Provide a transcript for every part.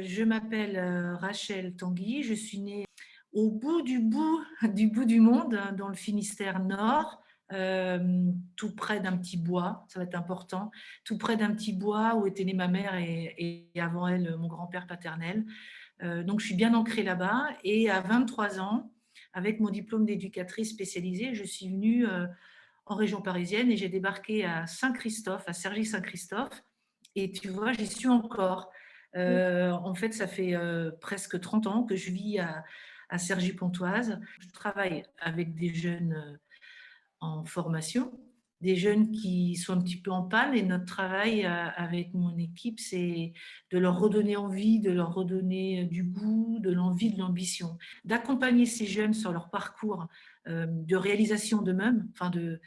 Je m'appelle Rachel Tanguy, je suis née au bout du monde, dans le Finistère Nord, tout près d'un petit bois, ça va être important, tout près d'un petit bois où était née ma mère et avant elle mon grand-père paternel. Donc je suis bien ancrée là-bas et à 23 ans, avec mon diplôme d'éducatrice spécialisée, je suis venue en région parisienne et j'ai débarqué à Saint-Christophe, à Cergy-Saint-Christophe. Et tu vois, j'y suis encore. En fait, ça fait presque 30 ans que je vis à Cergy-Pontoise. Je travaille avec des jeunes en formation, des jeunes qui sont un petit peu en panne. Et notre travail avec mon équipe, c'est de leur redonner envie, de leur redonner du goût, de l'envie, de l'ambition, d'accompagner ces jeunes sur leur parcours de réalisation d'eux-mêmes, enfin de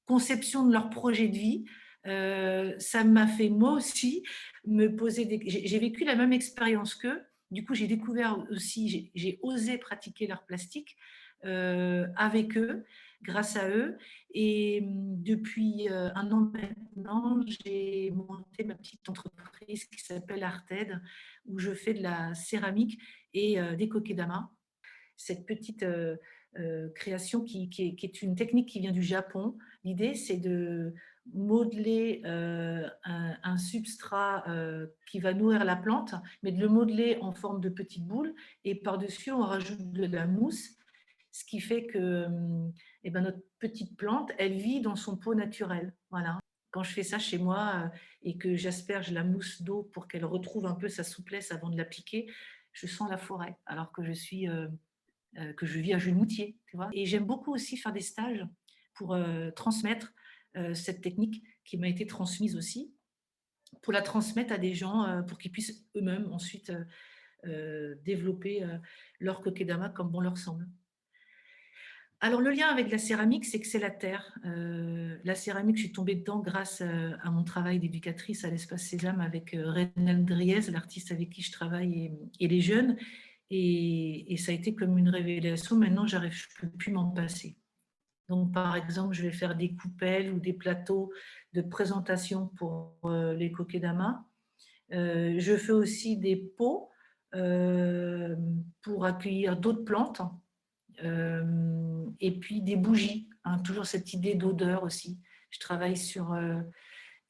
conception de leur projet de vie. Ça m'a fait moi aussi me poser des... J'ai vécu la même expérience qu'eux. Du coup, j'ai découvert aussi, j'ai osé pratiquer l'art plastique avec eux, grâce à eux. Et depuis un an maintenant, j'ai monté ma petite entreprise qui s'appelle Arted, où je fais de la céramique et des kokedama. Cette petite création qui est une technique qui vient du Japon. L'idée, c'est de modeler un substrat qui va nourrir la plante, mais de le modeler en forme de petites boules. Et par-dessus, on rajoute de la mousse, ce qui fait que eh ben, notre petite plante, elle vit dans son pot naturel. Voilà. Quand je fais ça chez moi et que j'asperge la mousse d'eau pour qu'elle retrouve un peu sa souplesse avant de l'appliquer, je sens la forêt, alors que je vis à Jules-Moutier, tu vois. Et j'aime beaucoup aussi faire des stages pour transmettre cette technique qui m'a été transmise aussi, pour la transmettre à des gens, pour qu'ils puissent eux-mêmes ensuite développer leur kokedama comme bon leur semble. Alors, le lien avec la céramique, c'est que c'est la terre. La céramique, je suis tombée dedans grâce à mon travail d'éducatrice à l'Espace Sésame avec Reynald Driez, l'artiste avec qui je travaille, et les jeunes. Et ça a été comme une révélation. Maintenant, je ne peux plus m'en passer. Donc, par exemple, je vais faire des coupelles ou des plateaux de présentation pour les kokedama. Je fais aussi des pots pour accueillir d'autres plantes. Et puis des bougies, hein, toujours cette idée d'odeur aussi. Je travaille sur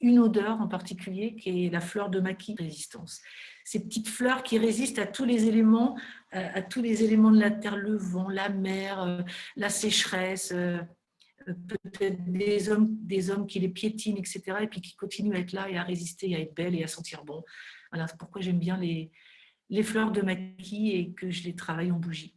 une odeur en particulier qui est la fleur de maquis résistance. Ces petites fleurs qui résistent à tous les éléments de la terre, le vent, la mer, la sécheresse, peut-être des hommes qui les piétinent, etc. Et puis qui continuent à être là et à résister, et à être belles et à sentir bon. Voilà, c'est pourquoi j'aime bien les fleurs de maquis et que je les travaille en bougie.